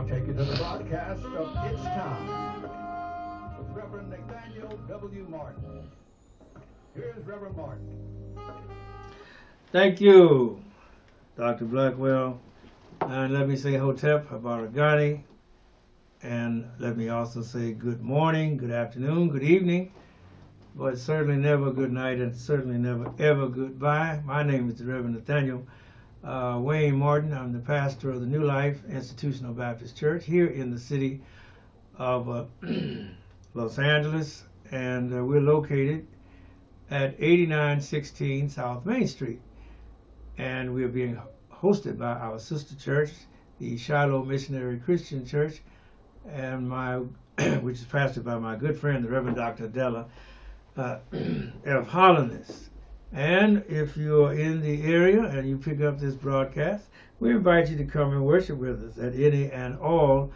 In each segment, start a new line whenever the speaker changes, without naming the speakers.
take you to the broadcast of It's Time with Reverend Nathaniel W. Martin. Here's Reverend Martin.
Thank you, Dr. Blackwell. And let me say Hotep Habaragani. And let me also say good morning, good afternoon, good evening, but certainly never good night and certainly never ever goodbye. My name is the Reverend Nathaniel Wayne Martin. I'm the pastor of the New Life Institutional Baptist Church here in the city of Los Angeles, and we're located at 8916 South Main Street, and we're being hosted by our sister church, the Shiloh Missionary Christian Church, and which is pastored by my good friend, the Reverend Dr. Adela F. Hollandness. And if you're in the area and you pick up this broadcast, we invite you to come and worship with us at any and all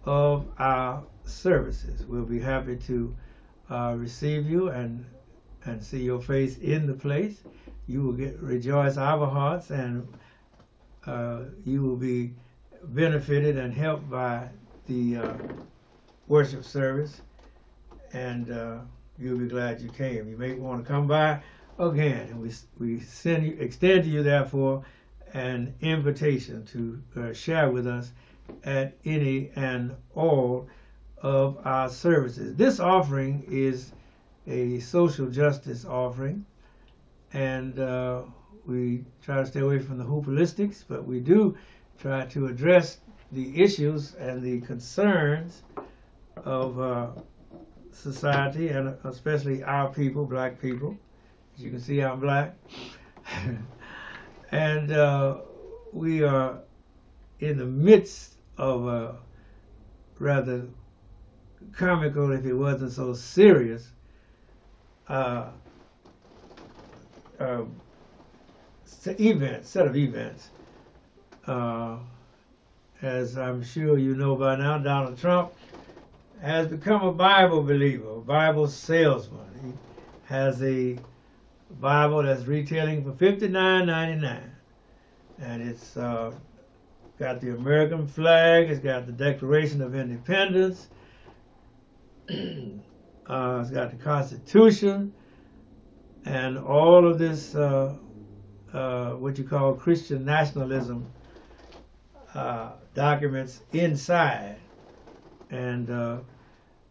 of our services. We'll be happy to receive you and see your face in the place. You will rejoice our hearts, and you will be benefited and helped by the worship service, and you'll be glad you came. You may want to come by again, and we extend to you, therefore, an invitation to share with us at any and all of our services. This offering is a social justice offering, and we try to stay away from the hoopalistics, but we do try to address the issues and the concerns of society, and especially our people, black people. As you can see, I'm black. And we are in the midst of a rather comical, if it wasn't so serious, set of events. As I'm sure you know by now, Donald Trump has become a Bible believer, a Bible salesman. He has a Bible that's retailing for $59.99, and it's got the American flag, it's got the Declaration of Independence, it's got the Constitution, and all of this what you call Christian nationalism documents inside. And for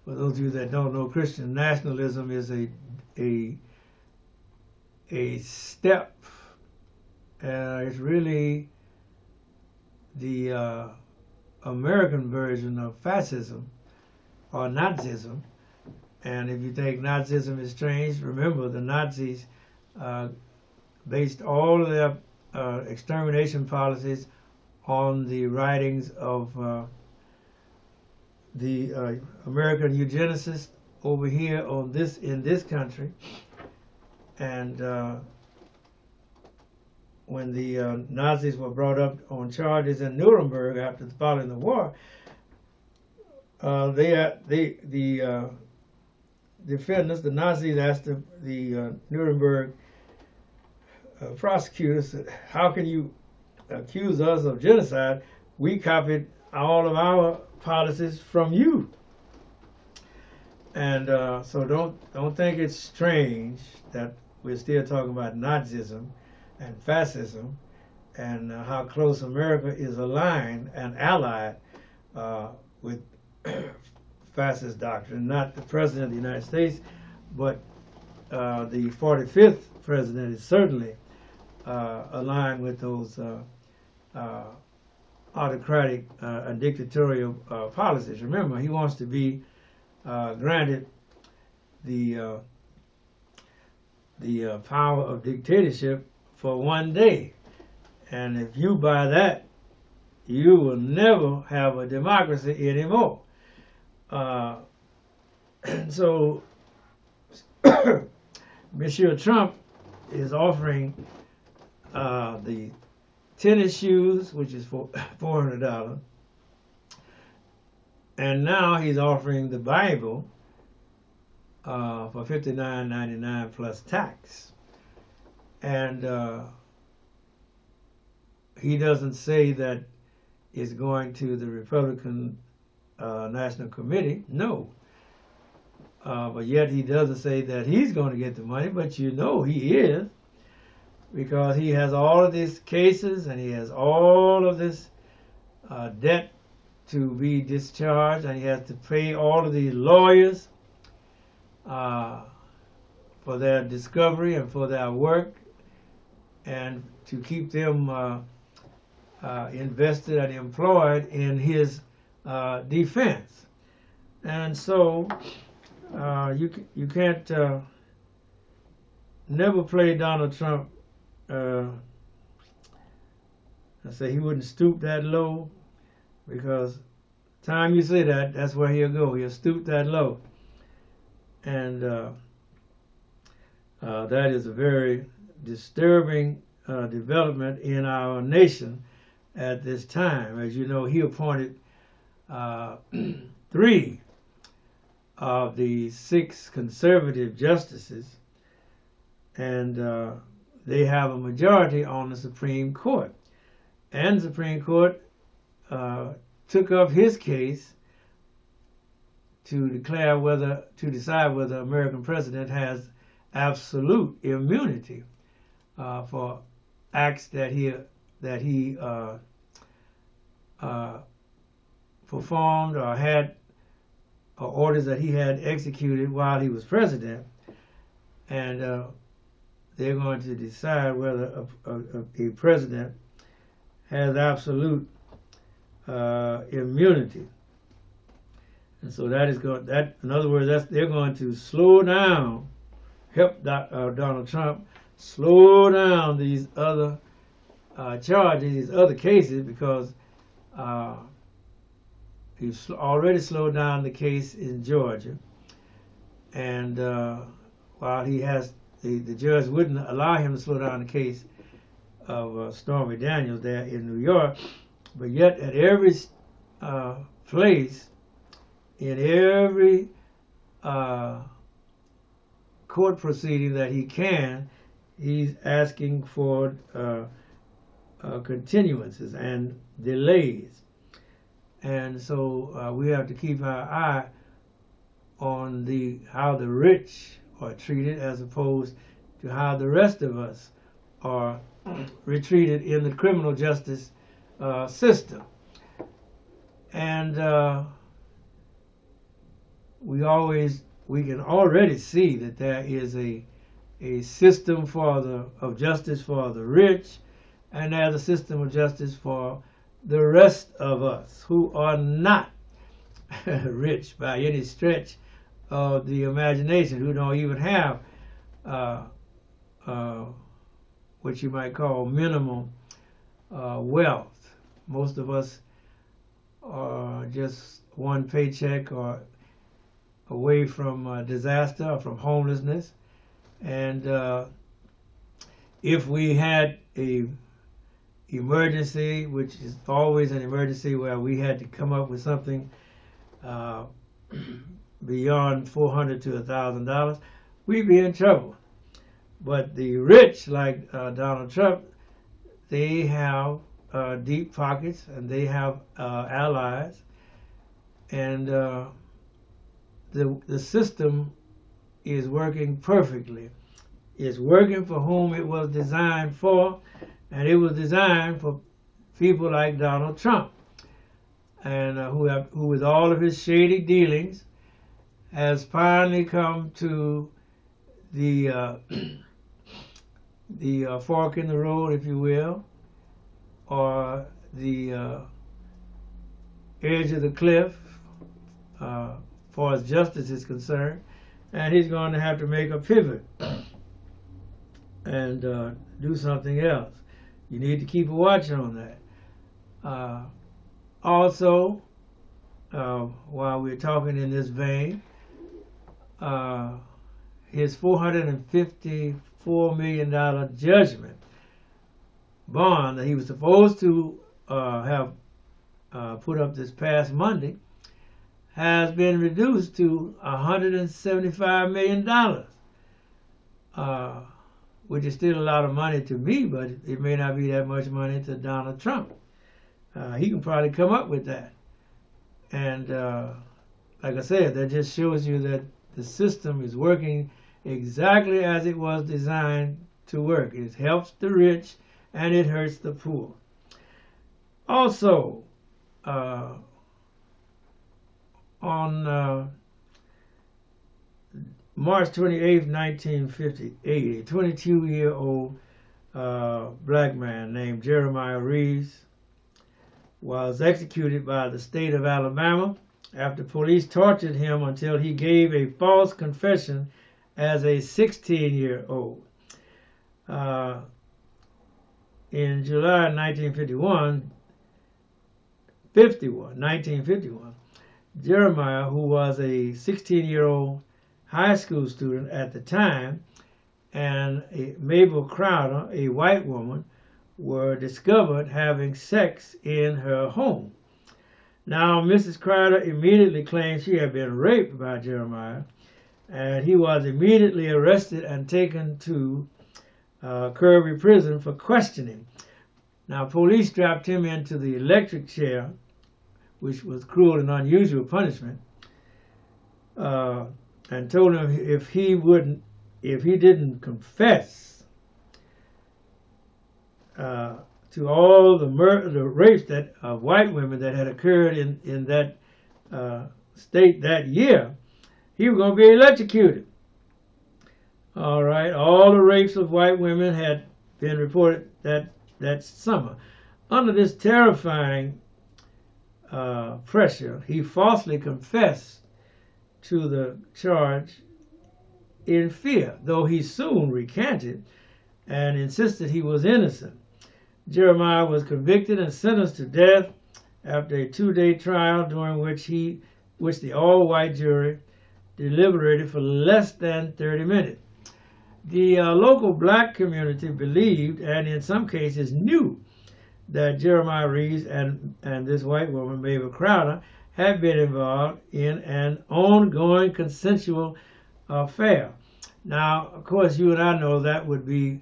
those of you that don't know, Christian nationalism is a step. It's really the American version of fascism or Nazism. And if you think Nazism is strange, remember the Nazis based all of their extermination policies on the writings of the American eugenicists over here in this country. And when the Nazis were brought up on charges in Nuremberg after following the war, the defendants, the Nazis, asked the Nuremberg prosecutors, said, "How can you accuse us of genocide? We copied all of our policies from you." And so don't think it's strange that we're still talking about Nazism and fascism, and how close America is aligned and allied with fascist doctrine. Not the President of the United States, but the 45th President is certainly aligned with those autocratic and dictatorial policies. Remember, he wants to be granted the power of dictatorship for one day. And if you buy that, you will never have a democracy anymore. So Monsieur Trump is offering the tennis shoes, which is for $400, and now he's offering the Bible for $59.99 plus tax. And he doesn't say that is going to the Republican National Committee. No. But yet he doesn't say that he's going to get the money, but you know he is, because he has all of these cases and he has all of this debt to be discharged, and he has to pay all of these lawyers for their discovery and for their work, and to keep them invested and employed in his defense. And so you can't never play Donald Trump. I say he wouldn't stoop that low, because time you say that, that's where he'll go. He'll stoop that low. And that is a very disturbing development in our nation at this time. As you know, he appointed 3 of the 6 conservative justices, and they have a majority on the Supreme Court. And the Supreme Court took up his case to decide whether American president has absolute immunity for acts that he performed or had, or orders that he had executed while he was president. And they're going to decide whether a president has absolute immunity. And so that is going, in other words, they're going to slow down, help Donald Trump slow down these other charges, these other cases, because he's already slowed down the case in Georgia. And while he has, the judge wouldn't allow him to slow down the case of Stormy Daniels there in New York, but yet at every place, in every court proceeding that he can, he's asking for continuances and delays. And so we have to keep our eye on how the rich are treated, as opposed to how the rest of us are treated in the criminal justice system. And we can already see that there is a system of justice for the rich, and there's a system of justice for the rest of us who are not rich by any stretch of the imagination, who don't even have what you might call minimum wealth. Most of us are just one paycheck or away from disaster or from homelessness. And if we had a emergency, which is always an emergency where we had to come up with something beyond $400 to $1,000, we'd be in trouble. But the rich, like Donald Trump, they have deep pockets, and they have allies, and the system is working perfectly. It's working for whom it was designed for, and it was designed for people like Donald Trump, and who with all of his shady dealings has finally come to the fork in the road, if you will, or the edge of the cliff far as justice is concerned, and he's going to have to make a pivot and do something else. You need to keep a watch on that. Also, while we're talking in this vein, his $454 million judgment bond that he was supposed to have put up this past Monday has been reduced to $175 million, which is still a lot of money to me, but it may not be that much money to Donald Trump. He can probably come up with that. And like I said, that just shows you that the system is working exactly as it was designed to work. It helps the rich and it hurts the poor. Also, on March 28, 1958, a 22-year-old black man named Jeremiah Reeves was executed by the state of Alabama after police tortured him until he gave a false confession as a 16-year-old. In July 1951, Jeremiah, who was a 16-year-old high school student at the time, and Mabel Crowder, a white woman, were discovered having sex in her home. Now, Mrs. Crowder immediately claimed she had been raped by Jeremiah, and he was immediately arrested and taken to Kirby Prison for questioning. Now, police strapped him into the electric chair, which was cruel and unusual punishment, and told him if he didn't confess to all the rapes of white women that had occurred in that state that year, he was going to be electrocuted. All right, all the rapes of white women had been reported that summer. Under this terrifying pressure, he falsely confessed to the charge in fear, though he soon recanted and insisted he was innocent. Jeremiah was convicted and sentenced to death after a 2-day trial during which the all-white jury deliberated for less than 30 minutes. The local black community believed, and in some cases knew, that Jeremiah Reeves and this white woman, Mabel Crowder, had been involved in an ongoing consensual affair. Now, of course, you and I know that would be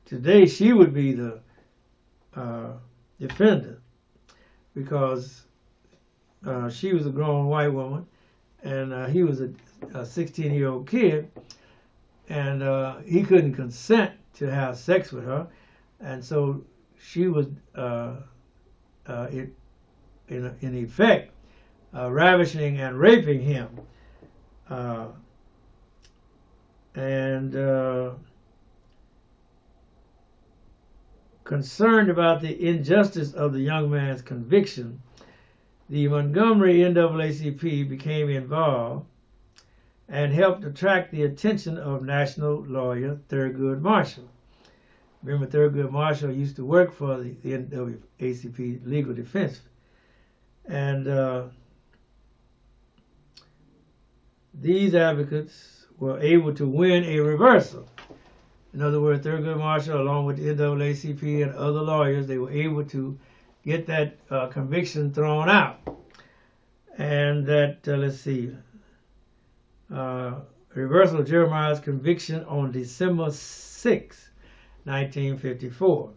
today she would be the defendant, because she was a grown white woman and he was a 16-year-old kid, and he couldn't consent to have sex with her, and so she was in effect ravishing and raping him, and concerned about the injustice of the young man's conviction, the Montgomery NAACP became involved and helped attract the attention of national lawyer Thurgood Marshall. Remember, Thurgood Marshall used to work for the NAACP Legal Defense. And these advocates were able to win a reversal. In other words, Thurgood Marshall, along with the NAACP and other lawyers, they were able to get that conviction thrown out. And that, let's see, reversal of Jeremiah's conviction on December 6, 1954,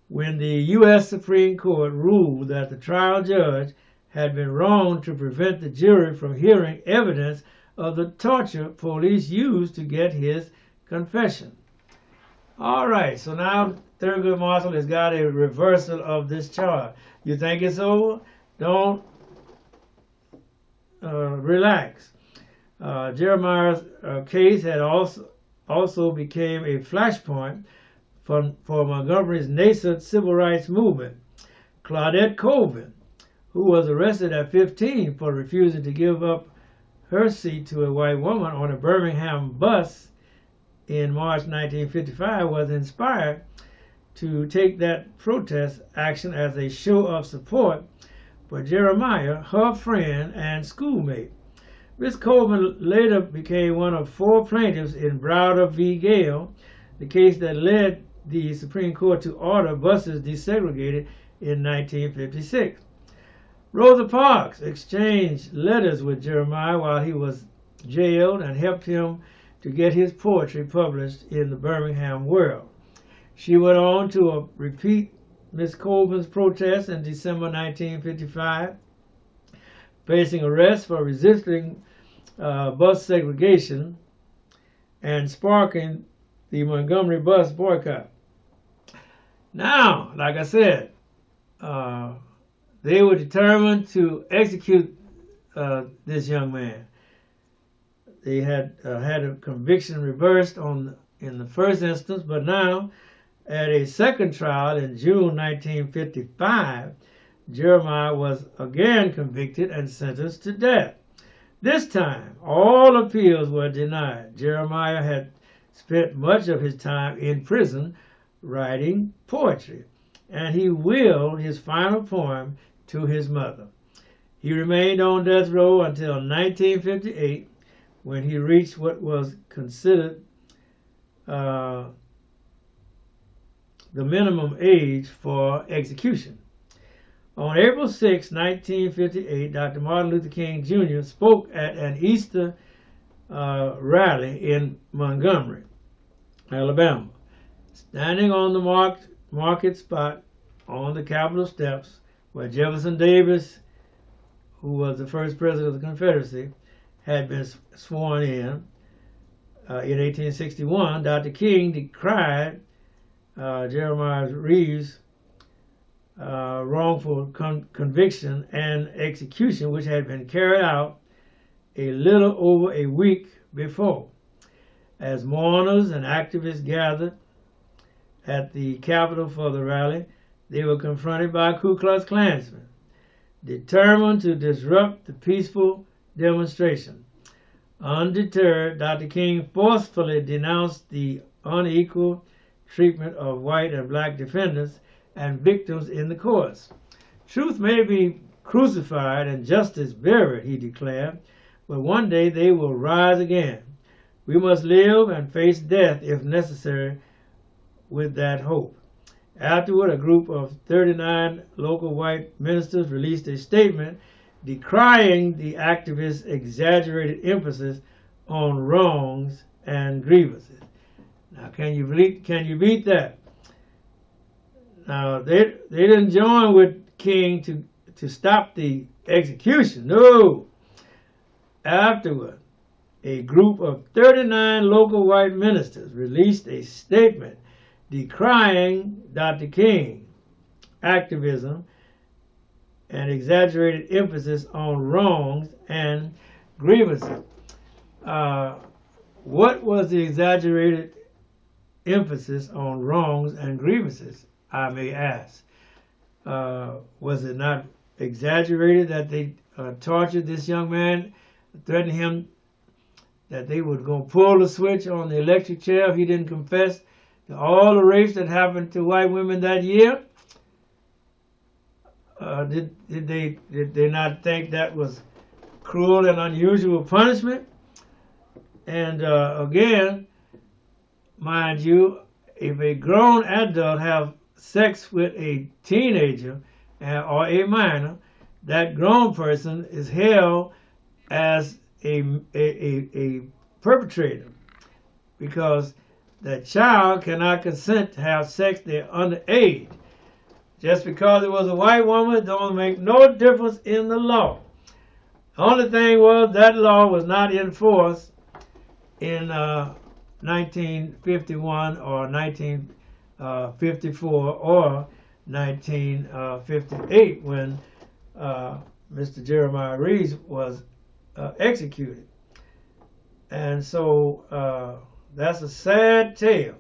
when the U.S. Supreme Court ruled that the trial judge had been wrong to prevent the jury from hearing evidence of the torture police used to get his confession. All right, so now Thurgood Marshall has got a reversal of this charge. You think it's over? Don't relax. Jeremiah's case had also became a flashpoint for Montgomery's nascent civil rights movement. Claudette Colvin, who was arrested at 15 for refusing to give up her seat to a white woman on a Birmingham bus in March 1955, was inspired to take that protest action as a show of support for Jeremiah, her friend and schoolmate. Ms. Colvin later became one of 4 plaintiffs in Browder v. Gale, the case that led the Supreme Court to order buses desegregated in 1956. Rosa Parks exchanged letters with Jeremiah while he was jailed and helped him to get his poetry published in the Birmingham World. She went on to repeat Miss Colvin's protest in December 1955, facing arrest for resisting bus segregation and sparking the Montgomery bus boycott. Now, like I said, they were determined to execute this young man. They had had a conviction reversed in the first instance, but now at a second trial in June 1955, Jeremiah was again convicted and sentenced to death. This time, all appeals were denied. Jeremiah had spent much of his time in prison writing poetry, and he willed his final poem to his mother. He remained on death row until 1958, when he reached what was considered the minimum age for execution. On April 6, 1958, Dr. Martin Luther King Jr. spoke at an Easter rally in Montgomery, Alabama. Standing on the market spot on the Capitol steps where Jefferson Davis, who was the first president of the Confederacy, had been sworn in 1861, Dr. King decried Jeremiah Reeves' wrongful conviction and execution, which had been carried out a little over a week before. As mourners and activists gathered at the Capitol for the rally, they were confronted by Ku Klux Klansmen, determined to disrupt the peaceful demonstration. Undeterred, Dr. King forcefully denounced the unequal treatment of white and black defendants and victims in the courts. Truth may be crucified and justice buried, he declared, but one day they will rise again. We must live and face death if necessary with that hope. Afterward, a group of 39 local white ministers released a statement decrying the activists' exaggerated emphasis on wrongs and grievances. Now, can you beat that? Now, they didn't join with King to stop the execution. No. Afterward, a group of 39 local white ministers released a statement decrying Dr. King activism and exaggerated emphasis on wrongs and grievances. What was the exaggerated emphasis on wrongs and grievances, I may ask? Was it not exaggerated that they tortured this young man, threatened him that they would go pull the switch on the electric chair if he didn't confess to all the rapes that happened to white women that year? Did they not think that was cruel and unusual punishment? And again, mind you, if a grown adult have sex with a teenager or a minor, that grown person is held as a perpetrator, because that child cannot consent to have sex. They're underage. Just because it was a white woman, it don't make no difference in the law. The only thing was that law was not enforced in 1951 or 1954 or 1958 when Mr. Jeremiah Reeves was executed. And so that's a sad tale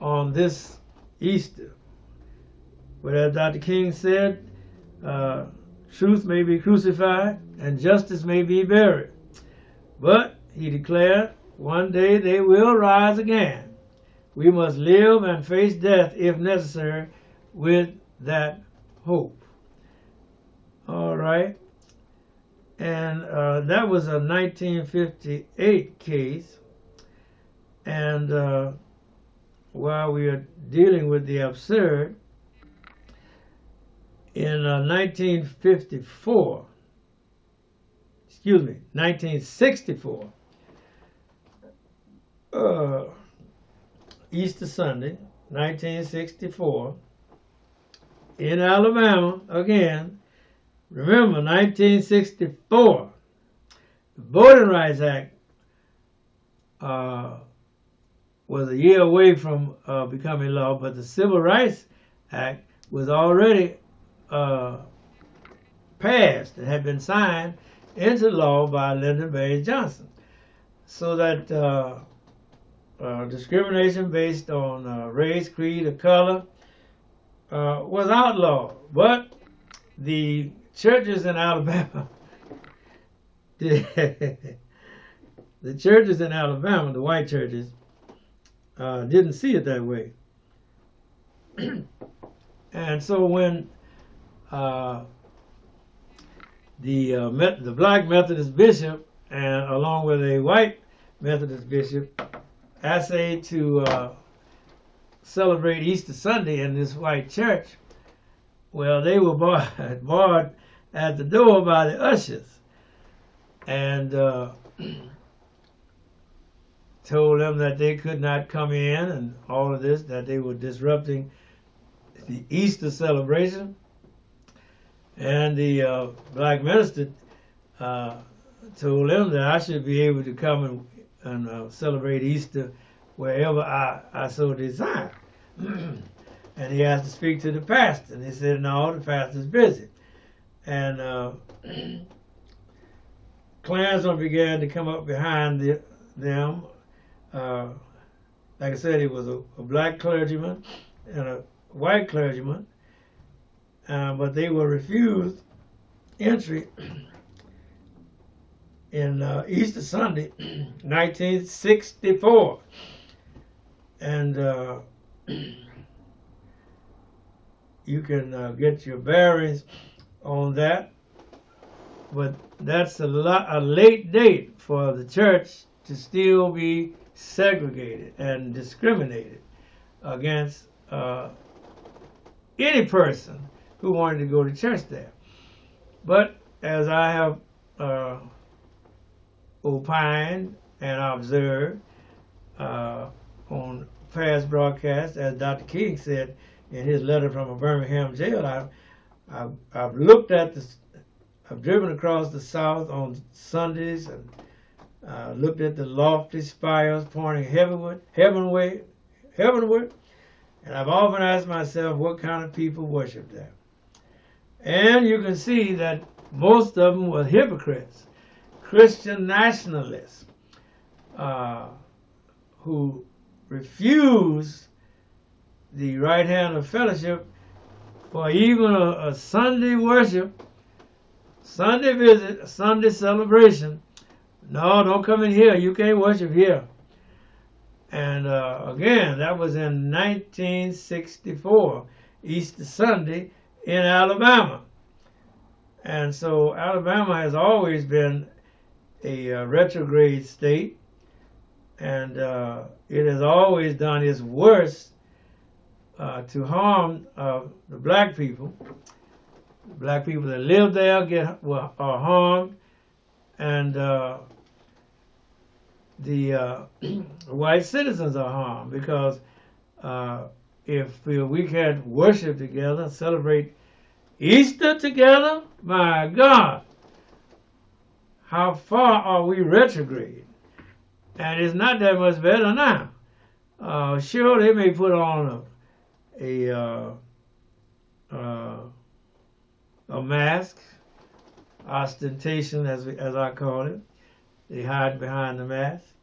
on this Easter. But as Dr. King said, truth may be crucified and justice may be buried. But, he declared, one day they will rise again. We must live and face death if necessary with that hope. All right. And that was a 1958 case. And while we are dealing with the absurd, in 1964, 1964, Easter Sunday, 1964, in Alabama, again. Remember, 1964, the Voting Rights Act was a year away from becoming law, but the Civil Rights Act was already passed. It had been signed into law by Lyndon Baines Johnson, so that discrimination based on race, creed, or color was outlawed. But the churches in Alabama, the churches in Alabama, the white churches, didn't see it that way. And so when the black Methodist bishop, and along with a white Methodist bishop, essayed to celebrate Easter Sunday in this white church, well, they were barred at the door by the ushers, and told them that they could not come in, and all of this, that they were disrupting the Easter celebration. And the black minister told them that I should be able to come and celebrate Easter wherever I so desire. And he asked to speak to the pastor, and he said, no, the pastor's busy. And clansmen began to come up behind them. Like I said, he was a black clergyman and a white clergyman, but they were refused entry in Easter Sunday, 1964. And you can get your bearings on that, but that's a late date for the church to still be segregated and discriminated against any person who wanted to go to church there. But as I have opined and observed on past broadcasts, as Dr. King said in his letter from a Birmingham jail, I've looked at I've driven across the South on Sundays and looked at the lofty spires pointing heavenward, and I've often asked myself what kind of people worship there. And you can see that most of them were hypocrites, Christian nationalists, who refused the right hand of fellowship for even a Sunday worship, Sunday visit, Sunday celebration. No, don't come in here. You can't worship here. And again, that was in 1964, Easter Sunday in Alabama. And so Alabama has always been a retrograde state, and it has always done its worst to harm the black people. The black people that live there are harmed, and the white citizens are harmed, because if we can't worship together, celebrate Easter together, my God, how far are we retrograde? And it's not that much better now. Sure, they may put on a mask, ostentation as I call it. They hide behind the mask,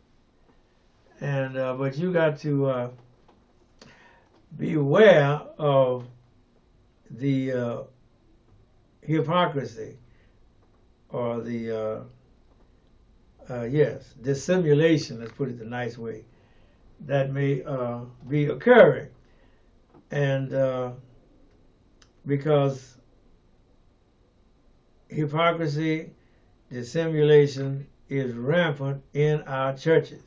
and but you got to be aware of the hypocrisy, or the dissimulation. Let's put it the nice way, that may be occurring, and because hypocrisy, dissimulation is rampant in our churches,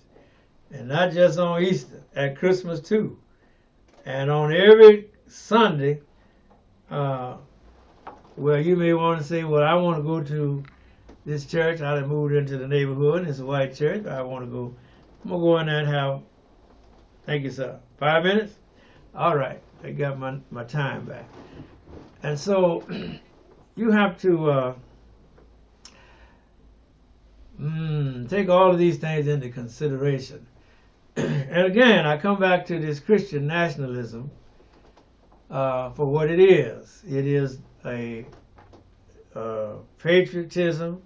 and not just on Easter, at Christmas too, and on every Sunday. Well, you may want to say, well, I want to go to this church. I moved into the neighborhood. It's a white church. I'm going to go in there and have Thank you, sir. 5 minutes? All right. I got my time back. And so you have to take all of these things into consideration. And again, I come back to this Christian nationalism for what it is. It is a patriotism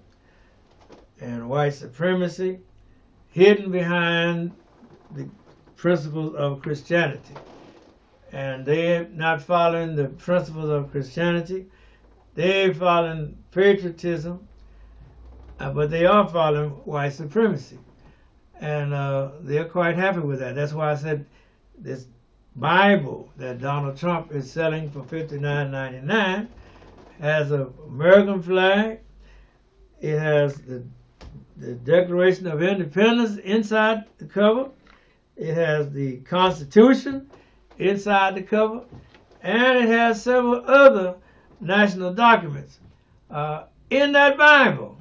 and white supremacy hidden behind the principles of Christianity. And they're not following the principles of Christianity. They're following patriotism, but they are following white supremacy. And they're quite happy with that. That's why I said this Bible that Donald Trump is selling for $59.99 has an American flag. It has the Declaration of Independence inside the cover. It has the Constitution inside the cover. And it has several other national documents in that Bible.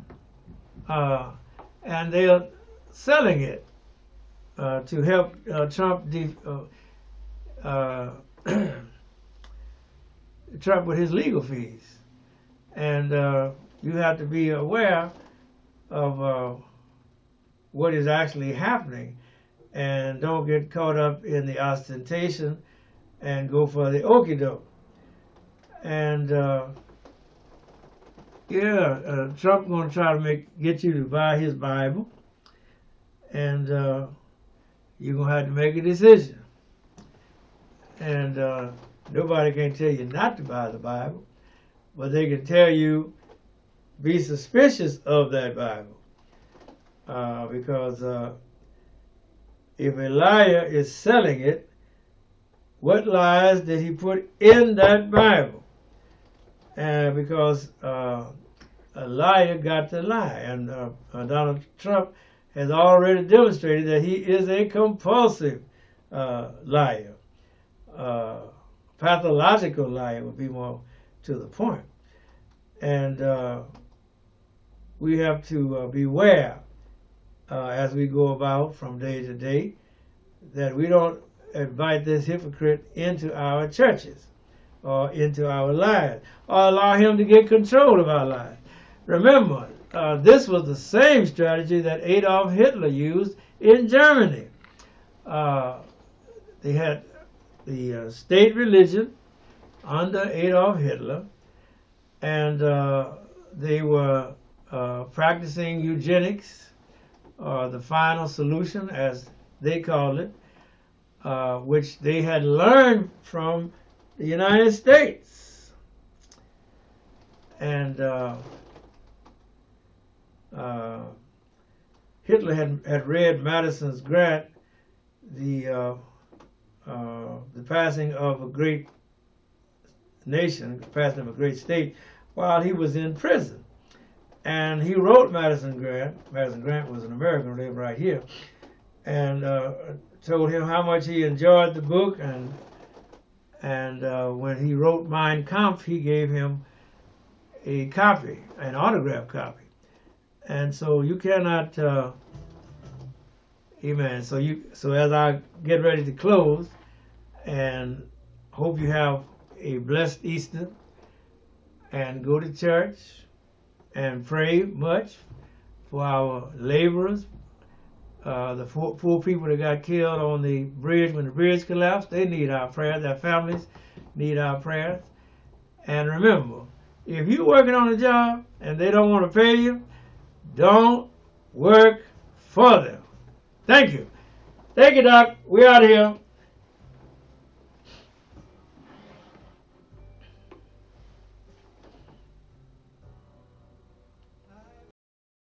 And they are selling it to help Trump Trump with his legal fees. And you have to be aware of what is actually happening, and don't get caught up in the ostentation and go for the okie doke. And Trump going to try to get you to buy his Bible, and you're going to have to make a decision. And nobody can tell you not to buy the Bible, but they can tell you be suspicious of that Bible. Because if a liar is selling it, what lies did he put in that Bible? Because a liar got to lie. And Donald Trump has already demonstrated that he is a compulsive liar. Pathological liar would be more to the point. And we have to beware as we go about from day to day that we don't invite this hypocrite into our churches or into our lives or allow him to get control of our lives. Remember, this was the same strategy that Adolf Hitler used in Germany. They had the state religion under Adolf Hitler, and they were practicing eugenics, or the final solution, as they called it, which they had learned from the United States. And Hitler had read Madison's grant, the passing of a great nation, the passing of a great state, while he was in prison. And he wrote Madison Grant. Madison Grant was an American who lived right here, and told him how much he enjoyed the book. And when he wrote Mein Kampf, he gave him a copy, an autographed copy. And so you cannot, amen. So as I get ready to close, and hope you have a blessed Easter, and go to church, and pray much for our laborers, the poor people that got killed on the bridge when the bridge collapsed. They need our prayers. Their families need our prayers. And remember, if you're working on a job and they don't want to pay you, don't work for them. Thank you. Thank you, Doc. We're out of here.